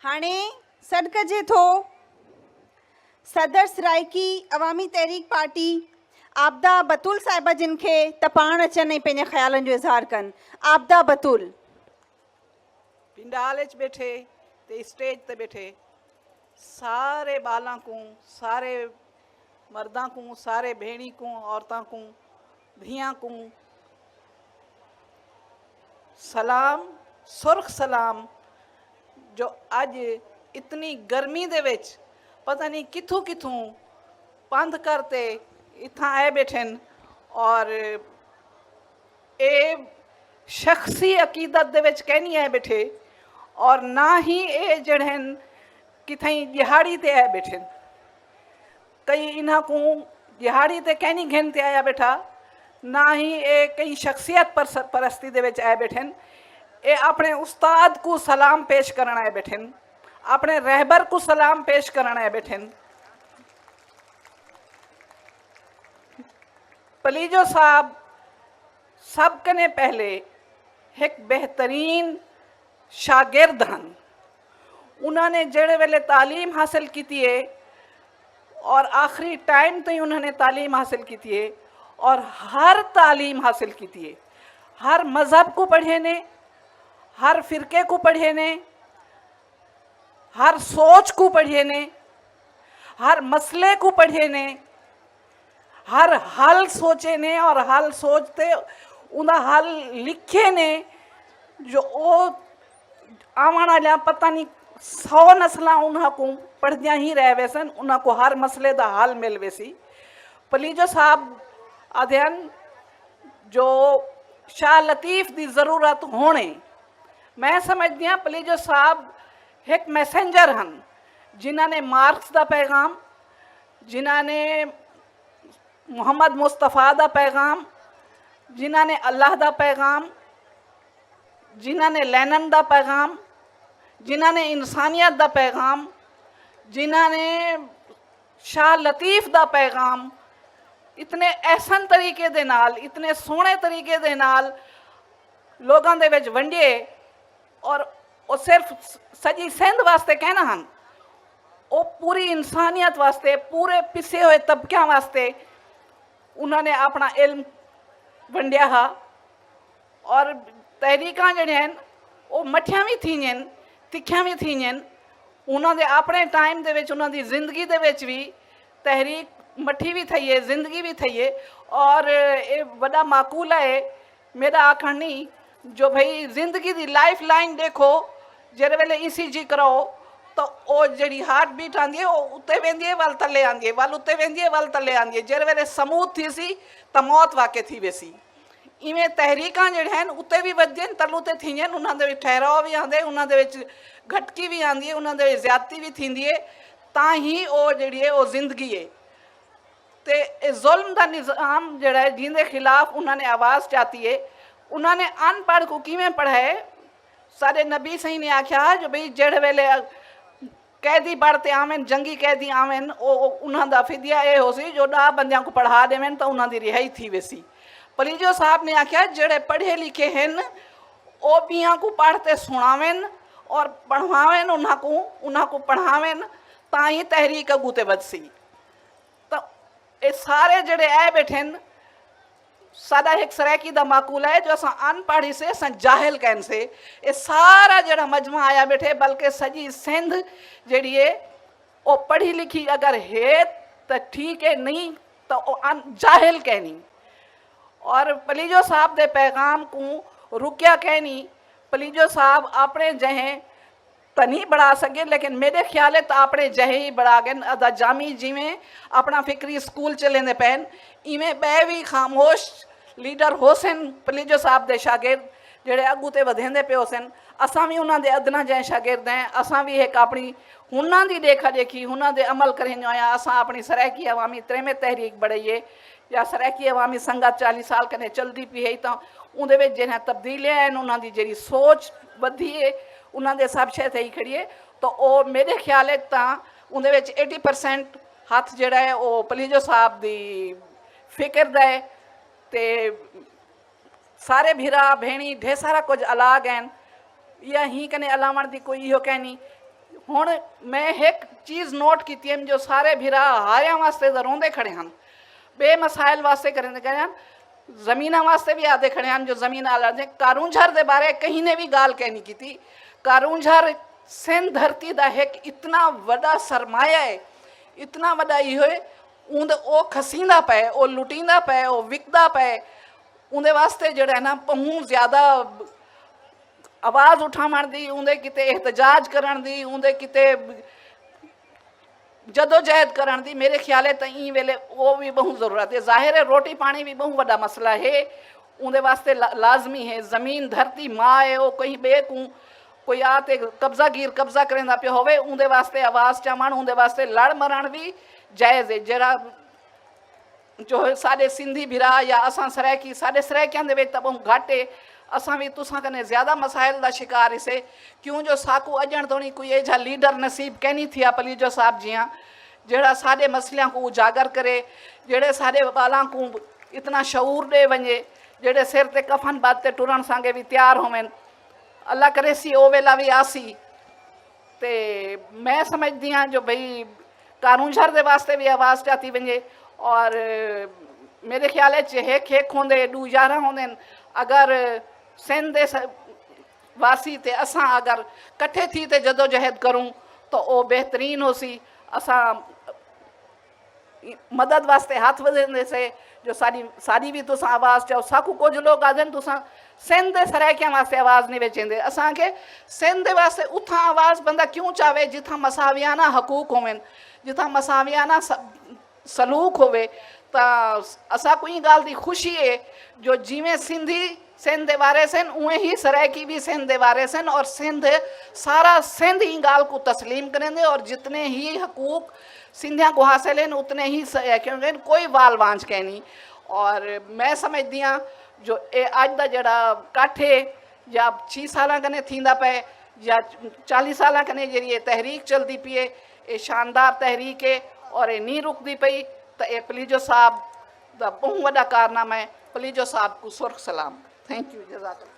हाणे सॾकजे थो सदर सराइकी अवामी तहरीक पार्टी आबदा बतूल साहिबा जिन खे त पाण अचनि ऐं पंहिंजे ख़्यालनि जो इज़हार कनि। आबदा बतूल। पिंडाल च बैठे ते स्टेज ते बैठे सारे बालों को, सारे मर्दा को, सारे भेणी को, औरतों को, धिया को सलाम, सुरख सलाम। जो अज इतनी गर्मी दे विच पता नहीं किथों किथों पंध करते इतना आए बैठे और ए शख्सी अकीदत दे विच कहनी आए बैठे और ना ही ये जड़हन किथई दिहाड़ी ते आए बैठे। कई इन्हा को दिहाड़ी ते कहनी घिन ते आया बैठा, ना ही ये कई शख्सियत परस्ती दे विच आए बैठे। ये अपने उस्ताद को सलाम पेश करना आए बैठे, अपने रहबर को सलाम पेश करना आए बैठे। पलीजो साहब सब कने पहले एक बेहतरीन शागिर्द हन। उन्होंने जेड़े वेले तालीम हासिल की है और आखिरी टाइम तक उन्होंने तालीम हासिल की है और हर तालीम हासिल की है। हर मज़हब को पढ़े ने, हर फ़िरके को पढ़े ने, हर सोच को पढ़े ने, हर मसले को पढ़े ने, हर हल सोचे ने और हल सोचते उनका हल लिखे ने। जो वो आवन वाला पता नहीं 100 नस्लां उन्होंने पढ़दियां ही रह वैसन, उन्होंने हर मसले का हल मिल वैसी। पलीजो साहब अध्ययन जो शाह लतीफ़ की ज़रूरत होने, मैं समझदी हाँ पलीजो साहब एक मैसेंजर हन जिन्होंने मार्क्स का पैगाम, जिन्होंने मुहम्मद मुस्तफ़ा का पैगाम, जिन्होंने अल्लाह का पैगाम, जिन्होंने लैनन का पैगाम, जिन्होंने इंसानियत का पैगाम, जिन्होंने शाह लतीफ़ का पैगाम इतने एहसन तरीके दे नाल, इतने सोहने तरीके दे नाल लोगों दे विच वंडिए और वो सिर्फ सजी सिंध वास्ते कहना हन, वो पूरी इंसानियत वास्ते, पूरे पिसे हुए तबकियां वास्ते उन्होंने अपना इल्म वंडिया हा। और तहरीकां जड़ियां वो मठियां भी थीं, तिखियां भी थीं। उन्होंने अपने टाइम दे विच, उन्होंने जिंदगी दे विच भी तहरीक मठी भी थी है, जिंदगी भी थी है। और ये बड़ा माकूल है मेरा आखण नहीं जो भाई जिंदगी की लाइफ लाइन देखो, जेरे वेले ECG कराओ तो वो जी हार्ट बीट आती है वो उत्ते वेंदी है, वल थले आती है, वल उत्ते वेंदी है, वल थले आती है। जेरे वेले समूथ थी सी तो मौत वाक़े थी वैसी। इवें तहरीकां जड़ियां उत्ते भी वजन तलू ते थी, उन्होंने ठहराव भी आते, उन्होंने घटकी भी आती है, उन्होंने ज्यादती भी थी है, ता ही वो जी है वो जिंदगी है। तो जुल्म का निज़ाम जड़ा है जिंदे खिलाफ उन्होंने आवाज़ चाहती है। उन्होंने अनपढ़ को किमें पढ़ाए, सारे नबी सही ने आख्या जो भाई जेड़े वेले कैदी बढ़ते आवें, जंगी कैदी आवें, उन्होंने फिदिया ये हो सी जो 10 बंदियां को पढ़ा देवें तो उन्होंने रिहाई थी वैसी। पलीजो साहब ने आख्या जेड़े पढ़े लिखे हैं वो बिया को पढ़ते सुनावें और पढ़वावें, उन्होंने पढ़ावें ता ही तहरीक अगूते बदसी। तो ये सारे जड़े आए बैठे सादा एक सरायकी दा माकूल है जो असा अनपढ़ से असा जाहिल कहन से ये सारा जड़ा मजमा आया बैठे, बल्कि सजी सिंध जड़ी है वो पढ़ी लिखी अगर है तो ठीक है, नहीं तो वो जाहिल कहनी। और पलीजो साहब दे पैगाम को रुकिया कहनी, पलीजो साहब अपने जहें तो नहीं बढ़ा सके, लेकिन मेरे ख्याल है तो अपने जहे ही बढ़ा गए। अदा जामी जिमें अपना फिक्री स्कूल चलेंदे पैन, इवें बे भी खामोश लीडर होसन पलीजो साहब दे शागिर्द जेड़े अगू ते वधेंदे पे होसन। असां भी उन्होंने अदना जै शागिर्द हैं, असां भी एक अपनी हुन्ना दी देखा देखी उन्होंने अमल करें आया। असां अपनी सरायकी अवामी त्रेमें तहरीक बढ़ाइए या सरायकी अवामी संगत 40 साल कने चलती पी है, तो उहदे विच जिहड़ियां तब्दीलियां आहिनि, उन्होंने जी सोच वधी है, उन्होंने सब शे थी खड़ी है। तो वो मेरे ख्याल है तो उहदे 80% हथ जड़ा है वो पलीजो साहब की फिक्र दा है। ते सारे भीरा भेणी ढेर सारा कुछ अलग हैं या ही कने अलावण की कोई इहो कहनी ਹੁਣ ਮੈਂ ਇੱਕ ਚੀਜ਼ ਨੋਟ ਕੀਤੀ ਹੈ ਜੋ ਸਾਰੇ ਭਰਾ ਹਾਰਿਆਂ ਵਾਸਤੇ ਤਾਂ ਰੋਂਦੇ ਖੜੇ ਹਨ, ਬੇਮਸਾਇਲ ਵਾਸਤੇ ਕਰਦੇ ਖੜੇ ਹਨ, ਜ਼ਮੀਨਾਂ ਵਾਸਤੇ ਵੀ ਆਦੇ ਖੜੇ ਹਨ ਜੋ ਜ਼ਮੀਨ ਵਾਲਾ ਨੇ। ਕਾਰੂੰਝਰ ਦੇ ਬਾਰੇ ਕਹੀਂ ਨੇ ਵੀ ਗੱਲ ਕਹਿ ਨਹੀਂ ਕੀਤੀ। ਕਾਰੂੰਝਰ ਸਿੰਧ ਧਰਤੀ ਦਾ ਇੱਕ ਇਤਨਾ ਵੱਡਾ ਸਰਮਾਇਆ ਹੈ, ਇਤਨਾ ਵੱਡਾ ਇਹੋ ਹੈ, ਉਹ ਖਸੀਂਦਾ ਪਏ, ਉਹ ਲੁਟੀਂਦਾ ਪਏ, ਉਹ ਵਿਕਦਾ ਪਏ। ਉਹਦੇ ਵਾਸਤੇ ਜਿਹੜਾ ਨਾ ਬਹੁਤ ਜ਼ਿਆਦਾ ਆਵਾਜ਼ ਉਠਾਉਣ ਦੀ, ਉਹਦੇ ਕਿਤੇ ਇਹਤਜਾਜ ਕਰਨ ਦੀ, ਉਹਦੇ ਕਿਤੇ जदोजहद करण दी मेरे ख्याल है ई वेले वो भी बहुत ज़रूरत है। ज़ाहिर है रोटी पानी भी बहुत बड़ा मसला है, उनके वास्ते लाजमी है। ज़मीन धरती माँ है, वो कहीं बे को कोई आते कब्जा करेंदा पे होवे, उनके वास्ते आवाज़ चवण, उनके वास्ते लड़ मरण भी जायज़ है। जरा जो साढ़े सिंधी भिरा या असां सरायकी, साढ़े सरायकियां दे विच तां बहुत घट है, असां भी तुसां कने ज़्यादा मसाइल का शिकार इसे। क्यों जो साकू अजण तोणी कोई एजा लीडर नसीब कहनी थी पलीजो साहब जियां जड़ा साढ़े मसलियां को उजागर करे, जड़े साढ़े बालां को इतना शऊर दे वने, जड़े सिर ते कफन बाते टुरण सांगे भी तैयार होवें। अल्लाह करे सी ओ वेला भी आसी। ते मैं समझदी हाँ जो भाई कारूंझर दे वास्ते भी आवाज़ चाती वने, और मेरे ख्याल एक होंदे 11 होंदे। अगर सिंध दे वासी ते असां अगर कट्ठे थी ते जदोजहद करूँ तो वो बेहतरीन हो सी। असां मदद वास्ते हाथ वधेंदे से जो साड़ी भी तुसां आवाज़ चाहो। साकू कुछ लोग आदन तुसां सिंध दे सरायकियां वास्ते आवाज़ नहीं वेचेंदे, असांखे सिंध दे वास्ते उथा आवाज़ बंदा क्यों चाहे जिथा मसावियाना हकूक होवें, जिथा मसावियाना सलूक होवे। तो असा कोई गाल दी खुशी है जो जिमें सिंधी सिंध दे वारे सन उवें ही सरायकी भी सिंध दे वारे सन, और सिंध सारा सिंध ही गाल को तस्लीम करेंगे, और जितने ही हकूक सिंधिया को हासिल हैं उतने ही क्योंकि कोई वाल वांझ कहनी। और मैं समझदी हाँ जो ए अज का जड़ा कट्ठ है या 6 साल कने थींदा पे या 40 साल कने जी ये तहरीक चलती पी है, ये शानदार तहरीक है और ये नहीं रुकती पई। तो ये पलीजो साहब का बहुत बड़ा कारनामा है। पलीजो साहब को सुर्ख सलाम। थैंक यू, जज़ाकल्लाह।